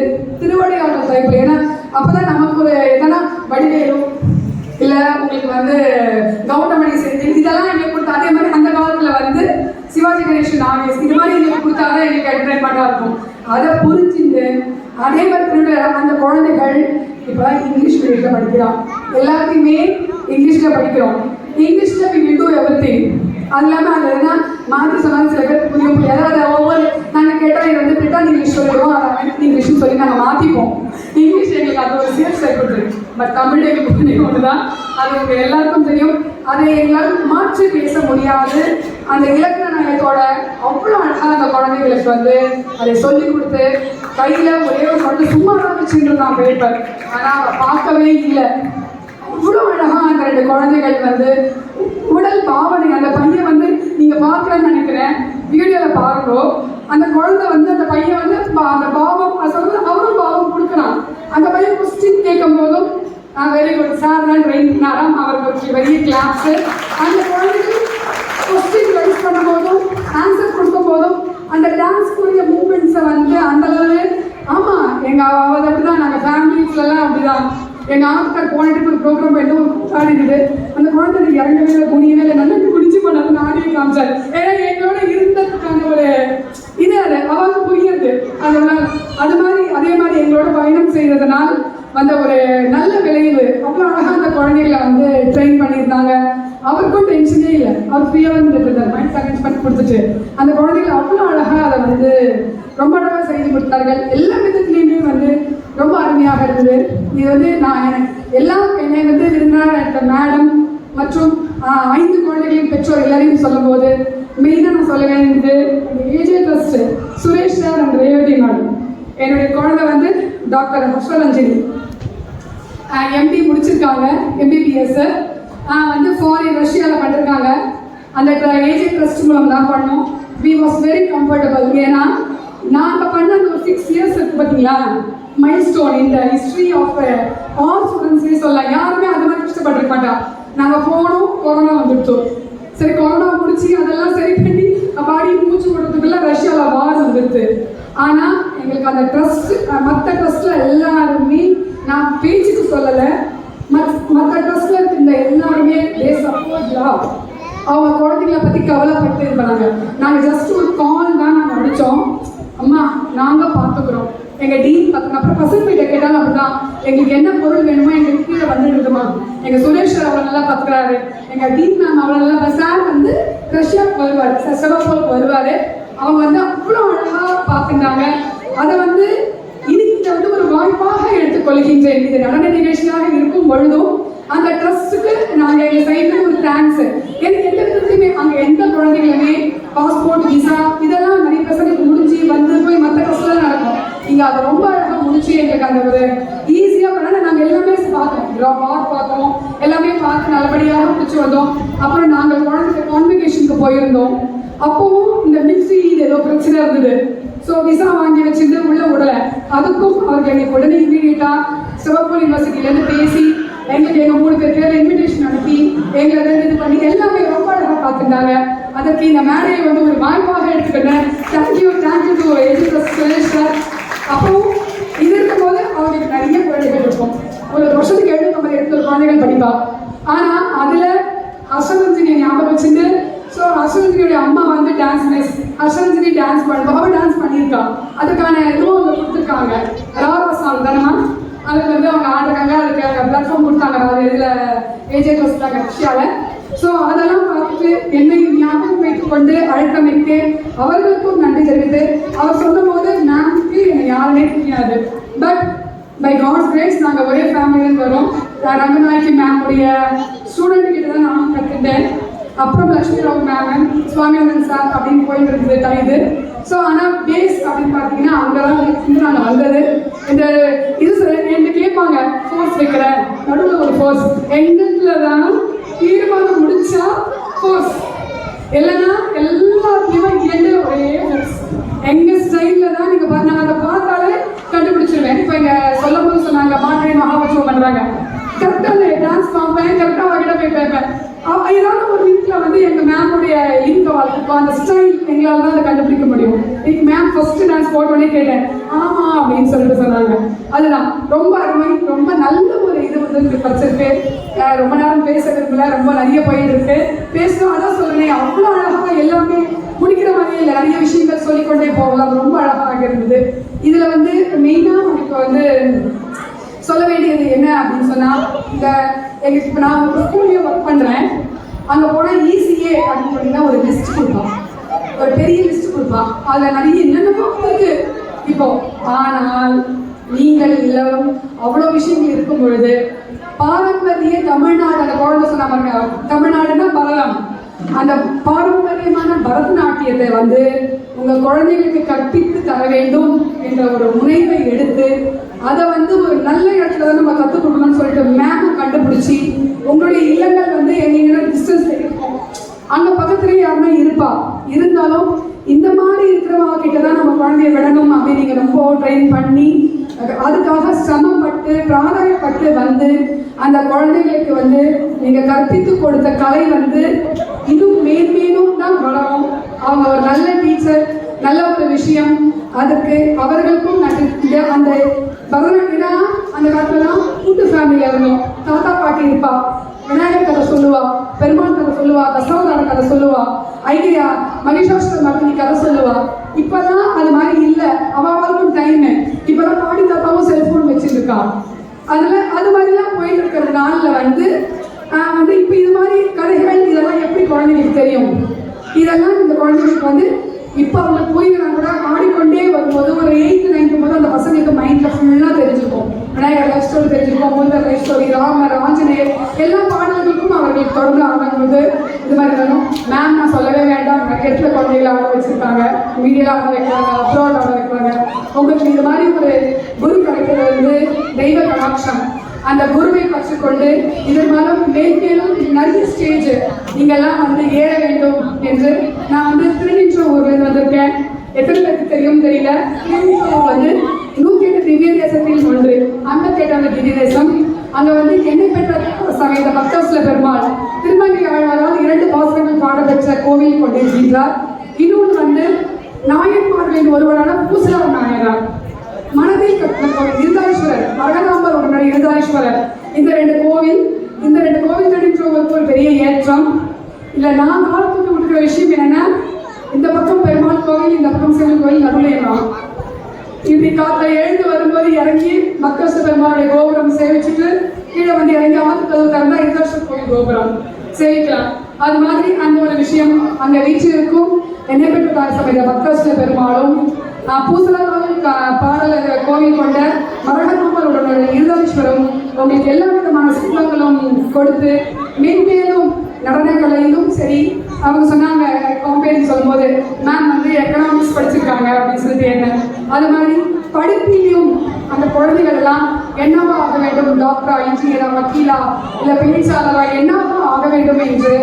திருவடியாடல் டைப்பில், ஏன்னா அப்போதான் நமக்கு ஒரு எதனா வடிவேலும் இல்லை உங்களுக்கு வந்து கௌதமணி செந்தில் இதெல்லாம் எங்களுக்கு கொடுத்தா, அதே மாதிரி அந்த காலத்தில் வந்து சிவாஜி கணேசன் ஆவேஸ் இது மாதிரி எங்களுக்கு கொடுத்தாதான் எங்களுக்கு என்டர்டைன்மெண்ட்டாக இருக்கும். அதை புரிஞ்சுட்டு அதே மாதிரி அந்த குழந்தைகள் இப்போ இங்கிலீஷ் மீடியத்தில் படிக்கிறோம், எல்லாத்தையுமே இங்கிலீஷில் படிக்கிறோம். இங்கிலீஷில் we will do everything. அது இல்லாமல் அது என்ன மாற்றி சொன்னாலும் சில பேருக்கு புரியும், ஏதாவது ஒவ்வொரு நாங்கள் கேட்டால் இது வந்து பிரிட்டான் இங்கிலீஷ் சொல்லிடுவோம், அதை அமெரிக்கன் இங்கிலீஷ்னு சொல்லி நாங்கள் மாற்றிப்போம். இங்கிலீஷ் எங்களுக்கு அது ஒரு சேஃப் சைக்கிள் இருக்கு. பட் தமிழ் எங்களுக்கு ஒன்று தான், அது உங்க எல்லாருக்கும் தெரியும். அதை எங்களால் மாற்றி பேச முடியாது. அந்த இலக்கண நயத்தோட அவ்வளோ அழகாக அந்த குழந்தைகளுக்கு வந்து அதை சொல்லி கொடுத்து கையில் ஒரே ஒரு குழந்தை சும்மா தான் வச்சுட்டு இருந்தான் பேப்பர், ஆனால் அதை பார்க்கவே இல்லை. அவ்வளோ அழகாக அந்த 2 குழந்தைகள் வந்து உடல் பாவனை, அந்த பையன் வந்து நீங்கள் பார்க்கலன்னு நினைக்கிறேன், வீடியோவில் பாருங்கோ. அந்த குழந்தை வந்து அந்த பையன் வந்து அந்த பாவம் அவரும் பாவம் கொடுக்குறான். அந்த பையன் கொஸ்டின் கேட்கும் போதும் வெரி குட் சார் தான் ட்ரெயின் பண்ணாராம், அவருக்கு பெரிய கிளாஸு. அந்த குழந்தைக்கு கொஸ்டின் ரைஸ் பண்ணும்போதும் ஆன்சர் கொடுக்கும் போதும் அந்த டான்ஸ்க்குரிய மூமெண்ட்ஸை வந்து அந்த அளவு. ஆமாம், எங்கள் அவள் அப்படி தான், நாங்கள் ஃபேமிலிஸ்லாம் அப்படி தான். எங்கள் ஆட்கள் போனட்டு ஒரு ப்ரோக்ராம் போயிட்டு ஒரு ஆடிடுது, அந்த குழந்தை இறங்கவே இல்லை, குனியவே இல்லை, நல்லா குடிச்சு பண்ணாது ஆடியே காமிச்சார். ஏன்னா எங்களோட இருந்ததுக்கான ஒரு இது அது அவளுக்கு புரியுது. அதனால அது மாதிரி அதே மாதிரி எங்களோட பயணம் செய்யறதுனால் வந்த ஒரு நல்ல விளைவு. அவ்வளோ அழகாக அந்த குழந்தைகளை வந்து ட்ரெயின் பண்ணியிருந்தாங்க. அவருக்கும் டென்ஷனே இல்லை, அவர் ஃப்ரீயாக இருந்துட்டு மைண்ட் அரேஞ்ச் பண்ணி கொடுத்துட்டு அந்த குழந்தைகள் அவ்வளோ அழகாக அதை வந்து ரொம்ப அழகாக செய்து கொடுத்தார்கள். எல்லா விதத்துலேயுமே வந்து ரொம்ப அருமையாக இருந்தது. இது வந்து நான் என்னை வந்து விருந்தினர் மேடம் மற்றும் 5 குழந்தைகளின் பெற்றோர் எல்லாரையும் சொல்லும் போது மெயினாக நான் சொல்ல வேண்டியது AJ trust Suresh sir and Revathi madam. என்னுடைய குழந்தை வந்து டாக்டர் ஹர்ஷரஞ்சனி எம்டி முடிச்சிருக்காங்க, MBBS வந்து ஃபாரின் ரஷ்யாவில் பண்ணிருக்காங்க. அந்த ஏஜே ட்ரஸ்ட் மூலம் தான் பண்ணோம். We was very comfortable. ஏன்னா நாங்கள் பண்ண அந்த ஒரு 6 இயர்ஸ் இருக்கு பார்த்தீங்களா, மைல் ஸ்டோன் இந்த ஹிஸ்ட்ரி ஆஃப் ஆல் ஸ்டூடெண்ட்ஸ்னே சொல்லலாம். யாருமே அது மாதிரி கஷ்டப்பட்டுருக்க மாட்டா. நாங்கள் போனோம், கொரோனா வந்துடுச்சோம். சரி, கொரோனா முடிச்சு அதெல்லாம் சரி பண்ணி பாடி மூச்சு விடுறதுக்குள்ள ரஷ்யாவில் வார் வந்துடுது. ஆனால் எங்களுக்கு அந்த ட்ரஸ்ட் மற்ற ட்ரஸ்ட்டில் எல்லாருமே, நான் பேச்சுக்கு சொல்லலை, மற்ற ட்ரஸ்ட்டில் இருந்த எல்லாருமே அவங்க குழந்தைங்களை பற்றி கவலைப்பட்டு இது பண்ணாங்க. நாங்கள் ஜஸ்ட் ஒரு கால் தான் நாங்கள் அடித்தோம், அம்மா நாங்கள் பார்த்துக்குறோம். எங்கள் டீன் பார்த்துங்க. அப்புறம் பசங்க கிட்ட கேட்டாலும் அப்படிதான், எங்களுக்கு என்ன பொருள் வேணுமோ எங்களுக்கு கீழே வந்துடுதுமா. எங்கள் சுரேஷ் அவ்வளோ நல்லா பார்த்துக்கிறாரு, எங்கள் டீன் மேம் அவ்வளோ நல்லா. சார் வந்து ரஷ்யாவுக்கு வருவார், செவப்போலுக்கு வருவார். அவங்க வந்து அவ்வளோ அழகாக பார்த்துட்டாங்க. அதை வந்து இன்னைக்கு இதை வந்து ஒரு வாய்ப்பாக எடுத்துக்கொள்கின்றேன். இது நடன நிகழ்ச்சியாக இருக்கும் பொழுதும் அந்த ட்ரஸ்ட்டுக்கு நாங்கள் எங்கள் சைடில் ஒரு தேங்க்ஸ். எனக்கு எந்த விதத்துலையுமே அங்கே எந்த குழந்தைகளுமே பாஸ்போர்ட் விசா இதெல்லாம் நிறைய பசங்களுக்கு முடிஞ்சு வந்து போய் மற்ற ட்ரஸ்ட்ல நடக்கும். இங்கே அதை ரொம்ப அழகாக முடிச்சு எங்களுக்கு அந்த ஒரு ஈஸியாக பண்ண நாங்கள் எல்லாமே பார்த்தோம், பார்த்தோம், எல்லாமே பார்த்து நல்லபடியாக முடிச்சு வந்தோம். அப்புறம் நாங்கள் குழந்தைங்க கான்வெகேஷனுக்கு போயிருந்தோம். அப்போவும் இந்த மிக்சி ஏதோ பிரச்சனை இருந்தது. ஸோ விசா வாங்கி வச்சுட்டு உள்ள விடலை. அதுக்கும் அவருக்கு எங்களுக்கு உடனே இமீடியட்டாக சிவப்பூர் யூனிவர்சிட்டியிலேருந்து பேசி எங்களுக்கு எங்கள் 3 பேர் இன்விடேஷன் அனுப்பி எங்களை இது பண்ணி எல்லாமே ரொம்ப அழகாக பார்த்துட்டாங்க. அதற்கு இந்த மேடையை வந்து ஒரு வாய்ப்பாக எடுத்துக்கிட்டேன். Thank you to AJ trust Suresh sir. அப்போவும் இது இருக்கும்போது அவங்களுக்கு நிறைய குழந்தைகள் இருக்கும். ஒரு வருஷத்துக்கு 750 குழந்தைகள் படிப்பா. ஆனால் அதில் ஹர்ஷரஞ்சனியை ஞாபகம் வச்சுட்டு, ஸோ ஹர்ஷரஞ்சனியோடைய அம்மா வந்து டான்ஸ் மிஸ், ஹர்ஷரஞ்சனி டான்ஸ் பண்ணுவா, அவள் டான்ஸ் பண்ணியிருக்கா. அதுக்கான இதுவும் அவங்க கொடுத்துருக்காங்க. ராரா சாங் தானேமா, அதுக்கு வந்து அவங்க ஆடுறாங்க, அதுக்கு பிளாட்ஃபார்ம் கொடுத்தாங்க. அது இதில் ஏஜே ட்ரஸ்ட்டாக ரஷ்யாவில். ஸோ அதெல்லாம் பார்த்துட்டு என்னை ஞாபகம் வைத்துக் கொண்டு அழைத்தமைக்கு அவர்களுக்கும் நன்றி தெரிவித்து, அவர் சொன்ன போது மேம்க்கு என்னை யாருமே தெரியாது. பட் பை காட்ஸ் கிரேஸ் நாங்கள் ஒரே ஃபேமிலியிலேருந்து வரோம். ரங்கநாயகி மேமுடைய ஸ்டூடெண்ட் கிட்ட தான் நானும் கற்றுட்டேன். அப்புறம் லட்சுமி ராவ் மேம், சுவாமிநாதன் சார் அப்படின்னு போயிட்டு இருக்குது இது. ஸோ ஆனால் பேஸ் அப்படின்னு பார்த்தீங்கன்னா அங்கே தான் நாங்கள் வந்தது. இந்த இது என்கிட்ட கேட்பாங்க, ஃபோர்ஸ் வைக்கிற நடுவில் ஒரு ஃபோர்ஸ் எங்கிட்ட தான் தீர்மானம் முடிச்சா ஃபோர்ஸ் இல்லைன்னா எல்லாத்தையுமே எண்டு ஒரே ஃபோர்ஸ். எங்கள் ஸ்டைலில் தான் நீங்கள் நான் அதை பார்த்தாலே கண்டுபிடிச்சிருவேன். இப்போ இங்கே சொல்லும் போது சொன்னாங்க மாற்றி மகாபட்சம் பண்ணுறாங்க, கரெக்டாக அந்த டான்ஸ் பார்ப்பேன், கரெக்டாக அவகிட்ட போய் பார்ப்பேன். ஏதாவது ஒரு வீட்டில் வந்து எங்கள் மேமுடைய இருக்கும் அந்த ஸ்டைல் எங்களால் தான் அதை கண்டுபிடிக்க முடியும். இன்னைக்கு மேம் ஃபர்ஸ்ட் டான்ஸ் போட்டோன்னே கேட்டேன், ஆமாம் அப்படின்னு சொல்லிட்டு சொன்னாங்க. அதுதான் ரொம்ப அருமை, ரொம்ப நல்ல ஒரு இது வந்து படிச்சிருக்கு. ரொம்ப நேரம் பேச விரும்பல, ரொம்ப நிறைய போயிட்டு இருக்கு. பேசணும் அதான் சொல்லுறேன், அவ்வளோ அழகாக எல்லாமே முடிக்கிற மாதிரி இல்லை, நிறைய விஷயங்கள் சொல்லிக்கொண்டே போகலாம். ரொம்ப அழகாக இருந்தது. இதில் வந்து மெயினாக உங்களுக்கு வந்து சொல்ல வேண்டியது என்ன அப்படின்னு சொன்னால், இந்த எங்களுக்கு இப்போ நான் ஒரு ஸ்கூல்லேயே ஒர்க் பண்ணுறேன். அங்கே போனால் ECA அப்படின்னு சொன்னீங்கன்னா ஒரு லிஸ்ட் கொடுப்பான், ஒரு பெரிய லிஸ்ட் கொடுப்பான். அதில் நிறைய என்னென்னமோ இருக்குது. இப்போ. ஆனால் நீங்கள் இல்லம் அவ்வளோ விஷயங்கள் இருக்கும் பொழுது பாரம்பரிய தமிழ்நாடு, அந்த குழந்தை சொன்னாங்க தமிழ்நாடுன்னா பரதம், அந்த பாரம்பரியமான பரதநாட்டியத்தை வந்து உங்க குழந்தைகளுக்கு கற்பித்து தர வேண்டும் என்ற ஒரு முனைவை எடுத்து அதை வந்து ஒரு நல்ல இடத்துல தான் நம்ம கற்றுக் கொடுக்கணும்னு சொல்லிட்டு மேமை கண்டுபிடிச்சி உங்களுடைய இல்லங்கள் வந்து எங்கன்னா டிஸ்டன்ஸ் இருக்கும், அங்கே பக்கத்துலேயே யாருமே இருப்பா, இருந்தாலும் இந்த மாதிரி இருக்கிறவங்க கிட்ட தான் நம்ம குழந்தைய விடணும் அப்படின்னு நீங்கள் ரொம்ப ட்ரெயின் பண்ணி அதுக்காக சிரமப்பட்டு பிராதாயப்பட்டு வந்து அந்த குழந்தைகளுக்கு வந்து நீங்கள் கற்பித்து கொடுத்த கலை வந்து இன்னும் மேன்மேலும் தான் வளரும். அவங்க ஒரு நல்ல டீச்சர், நல்ல ஒரு விஷயம், அதுக்கு அவர்களுக்கும் நன்றி. அந்த பரதநாட்டியம் அந்த காலத்துலாம் கூட்டு ஃபேமிலியில் இருந்தோம், தாத்தா பாட்டி இருப்பா, விநாயகர் கதை சொல்லுவா, பெருமாள் கதை சொல்லுவா, தசாவதார கதை சொல்லுவா, ஐடியா மகிஷாசுர மர்த்தினி கதை சொல்லுவா. இப்பதான் அது மாதிரி இல்லை, அவளுக்கும் டைமு. இப்பதான் பாட்டி தாத்தாவும் செல்போன் வச்சுருக்கா. அதுல அது மாதிரிலாம் போயிட்டு இருக்கிற நாளில் வந்து இப்போ இது மாதிரி கதைகள் இதெல்லாம் எப்படி குழந்தைங்களுக்கு தெரியும்? இதெல்லாம் இந்த குழந்தைங்களுக்கு வந்து இப்போ அவங்க புரியலாம் கூட ஆடிக்கொண்டே வரும்போது ஒரு 8th 9th போது அந்த பசங்களுக்கு மைண்டில் ஃபுல்லாக தெரிஞ்சுக்கும். விநாயகர் லைஃப் ஸ்டோரி தெரிஞ்சுக்கும், முருகர் லைஃப் ஸ்டோரி, ராமர், ஆஞ்சநேயர் எல்லா பாடல்களுக்கும் அவர்களுக்கு தொடர்ந்து ஆடும்போது இது மாதிரி வரும். மேம் நான் சொல்லவே வேண்டாம், இடத்துல குழந்தைகளை ஆட வச்சுருக்காங்க, மீடியாவில் ஆட வைக்கிறாங்க, அப்ராட் ஆட வைக்கிறாங்க. உங்களுக்கு இது மாதிரி ஒரு குரு கிடைக்கிறது வந்து தெய்வ கடாட்சம். அந்த குருவை கற்றுக்கொண்டு இதன் மூலம் மேலும் நிறைய ஸ்டேஜ் நீங்கள்லாம் வந்து ஏற வேண்டும் என்று நான் வந்து திருநின்றவூர்லேருந்து வந்திருக்கேன். எத்தனை பேருக்கு தெரியும் தெரியல. திருநின்றவூர் வந்து 108 திவ்ய தேசத்தில் ஒன்று, 57வது திவ்ய தேசம். அங்கே வந்து என்னை பெற்ற சமேத பக்தவத்சல பெருமாள் திருமங்கை ஆழ்வாரால் 2 பாசுரங்கள் பாடப்பெற்ற கோவில் கொண்டிருக்கின்றார். இன்னொன்று வந்து நாயன்மார்களின் ஒருவரான பூசலார் நாயனார் மனதில் இருதாயீஸ்வரர், வரகதாம்பர் உடனடி இருதாயீஸ்வரர். இந்த 2 கோவில் திருநின்றவூருக்கு ஒரு பெரிய ஏற்றம். இல்லை நான் காலத்துக்கு கொடுக்குற விஷயம் என்னன்னா, இந்த பக்கம் பெருமாள் கோவில், இந்த பக்கம் சிவன் கோவில், நடுலேலாம் இப்படி காலைல எழுந்து வரும்போது இறங்கி பக்தவத்சல பெருமாளுடைய கோபுரம் சேவிச்சுட்டு கீழே வந்து இறங்கி ஆத்து கதவு திறந்தா இருதாயீஸ்வரர் கோவில் கோபுரம் சேவிக்கலாம். அது மாதிரி அந்த ஒரு விஷயம் அங்கே வீச்சு இருக்கும். என்னை பெற்ற தாய் சமேத பக்தவத்சல பெருமாளும் பூசலால் பாடல கோவில் கொண்ட மரகதாம்பருடைய இருதாயீஸ்வரம் உங்களுக்கு எல்லா விதமான செல்வங்களும் கொடுத்து மேன்மேலும் நடனக்கலையிலும் சரி. அவங்க சொன்னாங்க காம்பேரிங் சொல்லும்போது மேம் வந்து எக்கனாமிக்ஸ் படிச்சிருக்காங்க அப்படின்னு சொல்லிட்டு என்ன, அது மாதிரி படிப்பிலையும் அந்த குழந்தைகள் எல்லாம் என்னவா ஆக வேண்டும், டாக்டரா, இன்ஜினியரா, வக்கீலா, இல்லை பேச்சாளரா என்னவா ஆக வேண்டும் என்று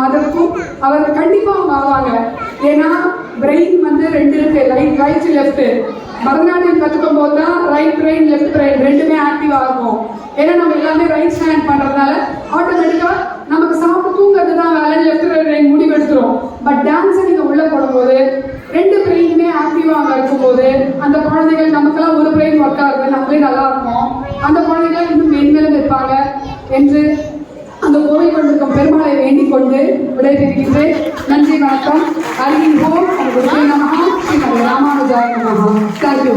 அதற்கும் அவர்கள் கண்டிப்பாக அவங்க ஆவாங்க. ஏன்னா பிரெயின் வந்து 2 இருக்கு, ரைட் லெஃப்ட். பரதநாட்டியம் கற்றுக்கும் போது தான் ரைட் பிரெயின் லெஃப்ட் பிரெயின் ரெண்டுமே ஆக்டிவாக இருக்கும். ஏன்னா நம்ம எல்லாமே ரைட் ஹேண்ட் பண்ணுறதுனால ஆட்டோமேட்டிக்காக நமக்கு சாப்பிட்டு தூங்கிறது தான் வேலை, லெஃப்ட் பிரெயின் முடிவெடுத்துரும். பட் டான்ஸை நீங்கள் உள்ளே போடும்போது 2 பிரெயினுமே ஆக்டிவாக இருக்கும்போது அந்த குழந்தைகள் நமக்கெல்லாம் ஒரு பிரெயின் ஒர்க் ஆகுது, நம்மளே நல்லா இருக்கும், அந்த குழந்தைகள் இன்னும் மேன்மேலும் இருப்பாங்க என்று அந்த கோவில் கொண்டிருக்கும் பெருமாளை வேண்டிக் கொண்டு விடைபெறுகின்றேன். நன்றி, வணக்கம். ஹரி ஓம். நமஹ. ஸ்ரீமதே ராமானுஜாய நமஹ. தேங்க்யூ.